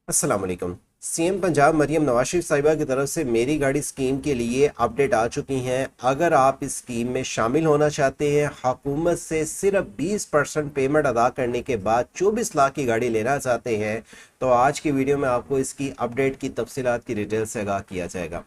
अस्सलाम वालेकुम। सीएम पंजाब मरियम नवाज शरीफ साहिबा की तरफ से मेरी गाड़ी स्कीम के लिए अपडेट आ चुकी हैं। अगर आप इस स्कीम में शामिल होना चाहते हैं, हुकूमत से सिर्फ 20% पेमेंट अदा करने के बाद 24 लाख की गाड़ी लेना चाहते हैं, तो आज की वीडियो में आपको इसकी अपडेट की तफसीलात की डिटेल से आगाह किया जाएगा।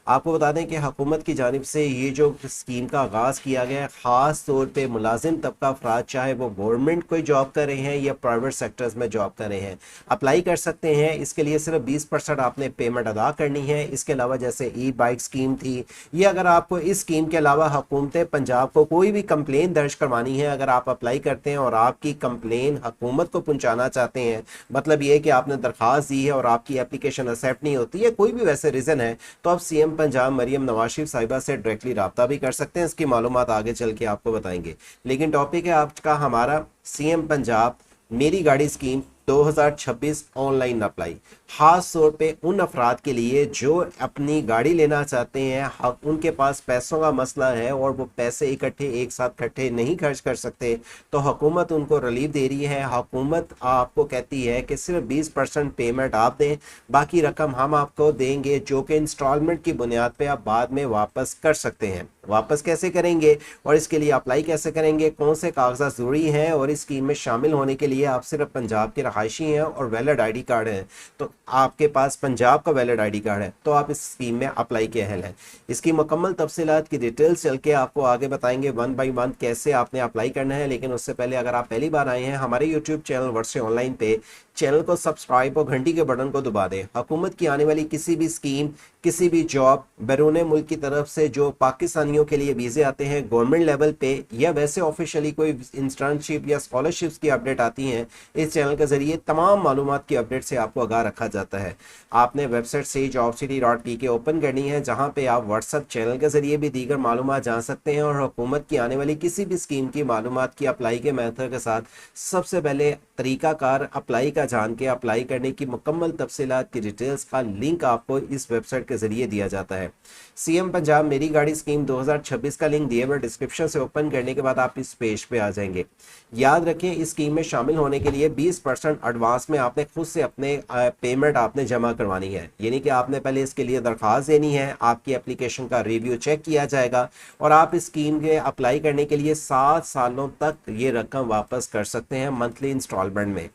आपको बता दें कि हुकूमत की जानिब से ये जो स्कीम का आगाज़ किया गया है, ख़ास तौर पे मुलाजिम तबका अफराद, चाहे वो गवर्नमेंट कोई जॉब कर रहे हैं या प्राइवेट सेक्टर्स में जॉब कर रहे हैं, अप्लाई कर सकते हैं। इसके लिए सिर्फ 20% आपने पेमेंट अदा करनी है। इसके अलावा जैसे ई बाइक स्कीम थी, ये अगर आपको इस स्कीम के अलावा हुकूमत पंजाब को कोई भी कंप्लेन दर्ज करवानी है, अगर आप अप्लाई करते हैं और आपकी कंप्लेन हुकूमत को पहुंचाना चाहते हैं, मतलब ये कि आपने दरख्वास्त दी है और आपकी एप्लीकेशन एक्सेप्ट नहीं होती है, कोई भी वैसे रीज़न है, तो आप सीएम पंजाब मरियम नवाज शरीफ साहिबा से डायरेक्टली रब्ता भी कर सकते हैं। इसकी मालूमात आगे चल के आपको बताएंगे। लेकिन टॉपिक है आज का हमारा सीएम पंजाब मेरी गाड़ी स्कीम 2026 ऑनलाइन अप्लाई। खास तौर पे उन अफराद के लिए जो अपनी गाड़ी लेना चाहते हैं, उनके पास पैसों का मसला है और वो पैसे इकट्ठे एक साथ इकट्ठे नहीं खर्च कर सकते, तो हुकूमत उनको रिलीफ दे रही है। हुकूमत आपको कहती है कि सिर्फ 20% पेमेंट आप दें, बाकी रकम हम आपको देंगे, जो कि इंस्टॉलमेंट की बुनियाद पे आप बाद में वापस कर सकते हैं। वापस कैसे करेंगे और इसके लिए अप्लाई कैसे करेंगे, कौन से कागजात ज़रूरी हैं, और इस स्कीम में शामिल होने के लिए आप सिर्फ पंजाब के रहायशी हैं और वैलिड आईडी कार्ड है, तो आपके पास पंजाब का वैलिड आईडी कार्ड है, तो आप इस स्कीम में अप्लाई के अहल हैं। इसकी मुकम्मल तफसीलात की डिटेल्स चल के आपको आगे बताएंगे वन बाई वन कैसे आपने अप्लाई करना है। लेकिन उससे पहले अगर आप पहली बार आए हैं हमारे यूट्यूब चैनल वर्से ऑनलाइन पे, चैनल को सब्सक्राइब और घंटी के बटन को दबा दें। हुकूमत की आने वाली किसी भी स्कीम, किसी भी जॉब, बैरून मुल्क की तरफ से जो पाकिस्तानियों के लिए वीज़े आते हैं गवर्नमेंट लेवल पे, या वैसे ऑफिशियली कोई इंटर्नशिप या स्कॉलरशिप्स की अपडेट आती हैं, इस चैनल के जरिए तमाम मालूमात की अपडेट से आपको आगाह रखा जाता है। आपने वेबसाइट से jobcity.pk ओपन करनी है, जहाँ पे आप व्हाट्सएप चैनल के जरिए भी दीगर मालूमात जान सकते हैं, और हुकूमत की आने वाली किसी भी स्कीम की मालूमात की अप्लाई के मेथड के साथ सबसे पहले तरीकाकार अप्लाई का जान के अप्लाई करने की मुकम्मल तफसीलात की डिटेल्स का लिंक आपको इस वेबसाइट के जरिए दिया जाता है। सीएम पंजाब मेरी गाड़ी स्कीम 2026 का लिंक दिए हुए डिस्क्रिप्शन से ओपन करने के बाद आप इस पेज पे आ जाएंगे। याद रखें, इस स्कीम में शामिल होने के लिए 20% एडवांस में आपने खुद से अपने पेमेंट आपने जमा करवानी है। यानी कि आपने पहले इसके लिए दरख्वास्त देनी है, आपकी एप्लीकेशन का रिव्यू चेक किया जाएगा और आप इस स्कीम के अप्लाई करने के लिए 7 सालों तक ये रकम वापस कर सकते हैं मंथली इंस्टॉलमेंट में।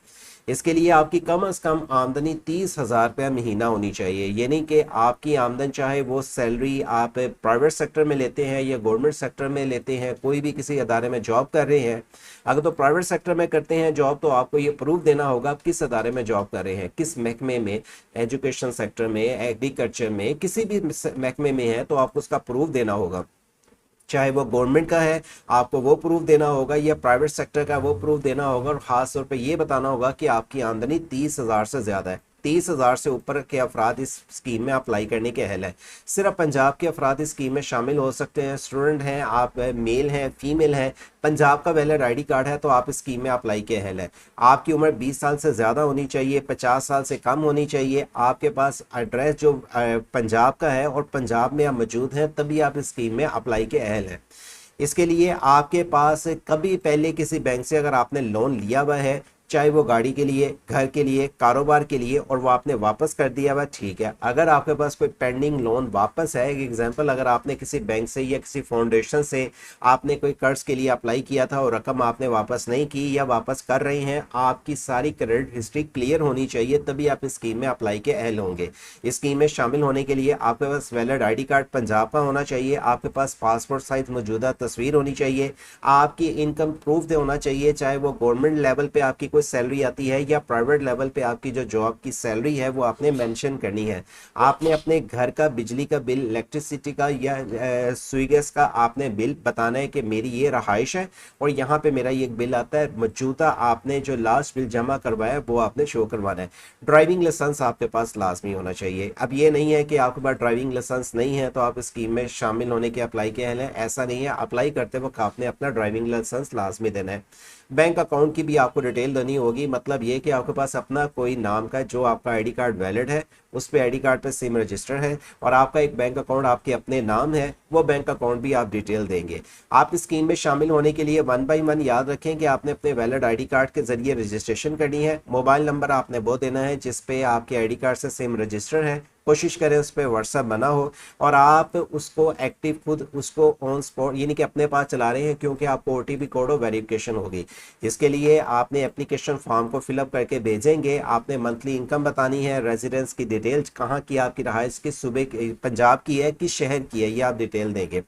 इसके लिए आपकी कम से कम आमदनी 30,000 रुपया महीना होनी चाहिए। यानी कि आपकी आमदन, चाहे वो सैलरी आप प्राइवेट सेक्टर में लेते हैं या गवर्नमेंट सेक्टर में लेते हैं, कोई भी किसी अदारे में जॉब कर रहे हैं, अगर तो प्राइवेट सेक्टर में करते हैं जॉब, तो आपको ये प्रूफ देना होगा किस अदारे में जॉब कर रहे हैं, किस महकमे में, एजुकेशन सेक्टर में, एग्रीकल्चर में, किसी भी महकमे में है, तो आपको उसका प्रूफ देना होगा। चाहे वो गवर्नमेंट का है, आपको वो प्रूफ देना होगा, या प्राइवेट सेक्टर का वो प्रूफ देना होगा, और ख़ास तौर पे ये बताना होगा कि आपकी आमदनी 30,000 से ज़्यादा है। 30,000 से ऊपर के अफराद इस स्कीम में अप्लाई करने के अहल है। सिर्फ पंजाब के अफराद इस स्कीम में शामिल हो सकते हैं। स्टूडेंट हैं आप, मेल हैं, फीमेल हैं, पंजाब का वैलिड आईडी कार्ड है, तो आप इस स्कीम में अप्लाई के अहल है। आपकी उम्र 20 साल से ज़्यादा होनी चाहिए, 50 साल से कम होनी चाहिए। आपके पास एड्रेस जो पंजाब का है और पंजाब में आप मौजूद हैं, तभी आप इस स्कीम में अप्लाई के अहल हैं। इसके लिए आपके पास कभी पहले किसी बैंक से अगर आपने लोन लिया हुआ है, चाहे वो गाड़ी के लिए, घर के लिए, कारोबार के लिए, और वो आपने वापस कर दिया हुआ, ठीक है। अगर आपके पास कोई पेंडिंग लोन वापस है, एक एग्जांपल, अगर आपने किसी बैंक से या किसी फाउंडेशन से आपने कोई कर्ज के लिए अप्लाई किया था और रकम आपने वापस नहीं की या वापस कर रहे हैं, आपकी सारी क्रेडिट हिस्ट्री क्लियर होनी चाहिए, तभी आप इस स्कीम में अप्लाई के अहल होंगे। इस स्कीम में शामिल होने के लिए आपके पास वैलिड आईडी कार्ड पंजाब का होना चाहिए, आपके पास पासपोर्ट साइज मौजूदा तस्वीर होनी चाहिए, आपकी इनकम प्रूफ होना चाहिए, चाहे वो गवर्नमेंट लेवल पे आपकी कोई सैलरी आती है या प्राइवेट लेवल पे आपकी जो जॉब की सैलरी है वो आपने मेंशन करनी है। आपने अपने घर का बिजली का बिल, इलेक्ट्रिसिटी का या सुई गैस का आपने बिल बताना है कि मेरी ये रहाइश है और यहाँ पे मेरा ये बिल आता है। मौजूदा आपने जो लास्ट बिल जमा करवाया वो आपने शो करवाना है। ड्राइविंग लाइसेंस आपके पास लाजमी होना चाहिए। अब ये नहीं है कि आपके पास ड्राइविंग लाइसेंस नहीं है तो आप स्कीम में शामिल होने के अप्लाई के अहल हैं, ऐसा नहीं है। अप्लाई करते वक्त आपने अपना ड्राइविंग लाइसेंस लाजमी देना है। बैंक अकाउंट की भी आपको डिटेल देनी होगी। मतलब ये कि आपके पास अपना कोई नाम का जो आपका आईडी कार्ड वैलिड है, उस पे आईडी कार्ड पे सिम रजिस्टर है, और आपका एक बैंक अकाउंट आपके अपने नाम है, वो बैंक अकाउंट भी आप डिटेल देंगे। आप इस स्कीम में शामिल होने के लिए 1 बाई 1 याद रखें कि आपने अपने वैलिड आईडी कार्ड के जरिए रजिस्ट्रेशन करनी है। मोबाइल नंबर आपने वो देना है जिस पे आपके आईडी कार्ड से सिम रजिस्टर है। कोशिश करें उस पर व्हाट्सएप बना हो, और आप उसको एक्टिव खुद उसको ऑन स्पॉट यानी कि अपने पास चला रहे हैं, क्योंकि आपको ओटीपी कोड और वेरिफिकेशन होगी। इसके लिए आपने एप्लीकेशन फॉर्म को फिलअप करके भेजेंगे। आपने मंथली इनकम बतानी है, रेजिडेंस की डिटेल्स, कहाँ की आपकी रहाइश, किस सूबे पंजाब की है, किस शहर की है, ये आप डिटेल देंगे।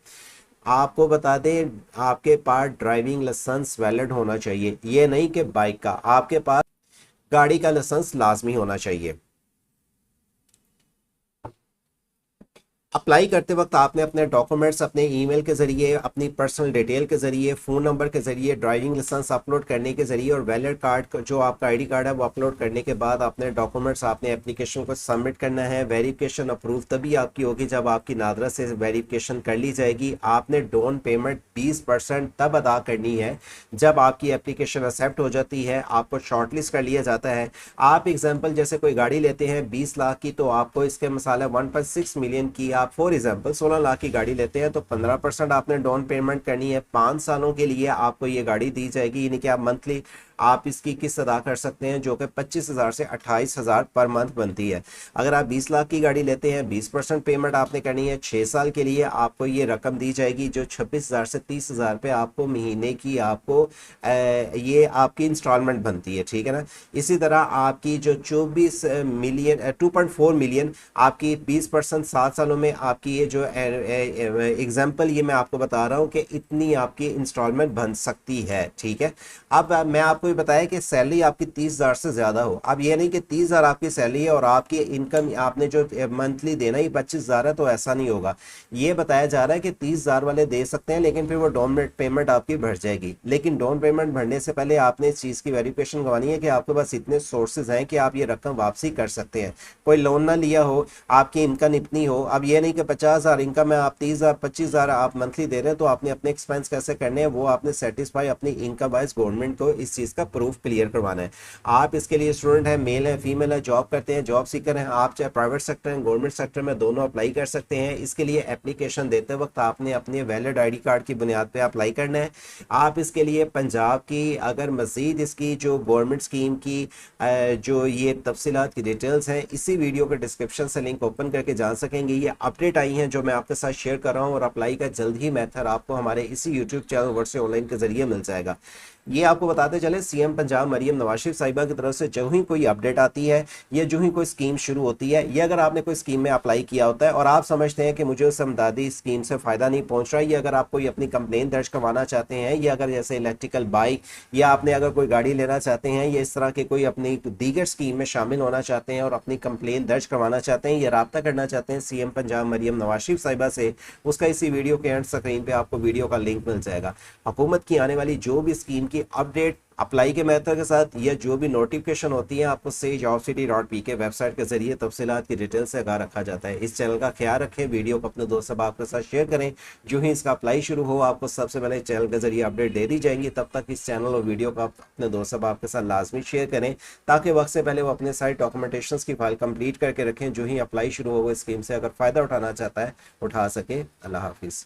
आपको बता दें, आपके पास ड्राइविंग लाइसेंस वैलिड होना चाहिए। ये नहीं कि बाइक का, आपके पास गाड़ी का लाइसेंस लाजमी होना चाहिए। अप्लाई करते वक्त आपने अपने डॉक्यूमेंट्स अपने ईमेल के जरिए, अपनी पर्सनल डिटेल के जरिए, फ़ोन नंबर के जरिए, ड्राइविंग लाइसेंस अपलोड करने के जरिए और वैलिड कार्ड जो आपका आईडी कार्ड है वो अपलोड करने के बाद अपने डॉक्यूमेंट्स आपने एप्लीकेशन को सबमिट करना है। वेरिफिकेशन अप्रूव तभी आपकी होगी जब आपकी नादरा से वेरिफिकेशन कर ली जाएगी। आपने डाउन पेमेंट 20% तब अदा करनी है जब आपकी एप्लीकेशन एक्सेप्ट हो जाती है, आपको शॉर्टलिस्ट कर लिया जाता है। आप एग्जाम्पल जैसे कोई गाड़ी लेते हैं 20 लाख की, तो आपको इसके मसाला 1.6 मिलियन की, आप फॉर एग्जांपल 16 लाख की गाड़ी लेते हैं तो 15% आपने डाउन पेमेंट करनी है। 5 सालों के लिए आपको ये गाड़ी दी जाएगी, यानी कि आप मंथली आप इसकी किस्त अदा कर सकते हैं जो कि 25,000 से 28,000 पर मंथ बनती है। अगर आप 20 लाख की गाड़ी लेते हैं 20% पेमेंट आपने करनी है। 6 साल के लिए आपको ये रकम दी जाएगी जो 26,000 से 30,000 पे आपको महीने की आपको ये आपकी इंस्टॉलमेंट बनती है, ठीक है ना। इसी तरह आपकी जो 24 मिलियन 2.4 मिलियन आपकी 20% 7 सालों में आपकी ये जो एग्जाम्पल ये मैं आपको बता रहा हूँ कि इतनी आपकी इंस्टॉलमेंट बन सकती है, ठीक है। अब मैं आपको भी बताया कि सैलरी आपकी 30,000 से ज्यादा हो। अब ये नहीं कि 30,000 आपकी सैलरी है और आपकी इनकम आपने जो मंथली देना ही 25,000 है, तो ऐसा नहीं होगा। ये बताया जा रहा है कि 30,000 वाले दे सकते हैं, लेकिन फिर वो डाउन पेमेंट आपकी बढ़ जाएगी। लेकिन डाउन पेमेंट बढ़ने से पहले आपने इस चीज की वेरिफिकेशन करवानी है कि आपके पास इतने सोर्सेज हैं कि आप ये रकम वापसी कर सकते हैं। कोई लोन ना लिया हो, आपकी इनकम इतनी हो। अब ये नहीं कि 50,000 इनकम है, आप 30,000 25,000 आप मंथली दे रहे हैं, तो आपने अपने एक्सपेंस कैसे करने हैं वो आपने सेटिस्फाई अपनी इनकम वाइज गवर्नमेंट को इस चीज का प्रूफ क्लियर करवाना है। आप इसके लिए स्टूडेंट हैं, मेल है, फीमेल है, जॉब करते हैं, जॉब सीकर हैं, आप चाहे प्राइवेट सेक्टर हैं, गवर्नमेंट सेक्टर में, दोनों अप्लाई कर सकते हैं। इसके लिए एप्लीकेशन देते वक्त आपने अपने वैलिड आईडी कार्ड की बुनियाद पे अप्लाई करना है। आप इसके लिए पंजाब की अगर मजीद इसकी जो गवर्नमेंट स्कीम की जो ये तफसीलात की डिटेल्स हैं, इसी वीडियो के डिस्क्रिप्शन से लिंक ओपन करके जान सकेंगे। ये अपडेट आई हैं जो मैं आपके साथ शेयर कर रहा हूँ, और अप्लाई का जल्द ही मेथड आपको हमारे इसी यूट्यूब चैनल वर्ड से ऑनलाइन के जरिए मिल जाएगा। ये आपको बताते चले, सीएम पंजाब मरियम नवाज शरीफ साहिबा की तरफ से जो ही कोई अपडेट आती है या जो ही कोई स्कीम शुरू होती है, या अगर आपने कोई स्कीम में अप्लाई किया होता है और आप समझते हैं कि मुझे उस समदादी स्कीम से फ़ायदा नहीं पहुंच रहा है, या अगर आप कोई अपनी कंप्लेन दर्ज करवाना चाहते हैं, या अगर जैसे इलेक्ट्रिकल बाइक या आपने अगर कोई गाड़ी लेना चाहते हैं, या इस तरह के कोई अपनी दीगर स्कीम में शामिल होना चाहते हैं और अपनी कंप्लेन दर्ज करवाना चाहते हैं या रब्ता करना चाहते हैं सीएम पंजाब मरियम नवाज शरीफ साहिबा से, उसका इसी वीडियो के एंड स्क्रीन पर आपको वीडियो का लिंक मिल जाएगा। हुकूमत की आने वाली जो भी स्कीम की अपडेट अप्लाई के मेथड के साथ या जो भी नोटिफिकेशन होती है, आपको sage.jobcity.pk वेबसाइट के जरिए तफसीलात की डिटेल से आगाह रखा जाता है। इस चैनल का ख्याल रखें, वीडियो को अपने दोस्त साहब के साथ शेयर करें। जो ही इसका अप्लाई शुरू हो आपको सबसे पहले चैनल के जरिए अपडेट दे दी जाएंगी। तब तक इस चैनल और वीडियो को अपने दोस्त साहब के साथ लाजमी शेयर करें, ताकि वक्त से पहले वो अपने सारे डॉक्यूमेंटेशन की फाइल कंप्लीट करके रखें। जो ही अप्लाई शुरू हो वो स्कीम से अगर फ़ायदा उठाना चाहता है उठा सके। अल्लाह हाफिज़।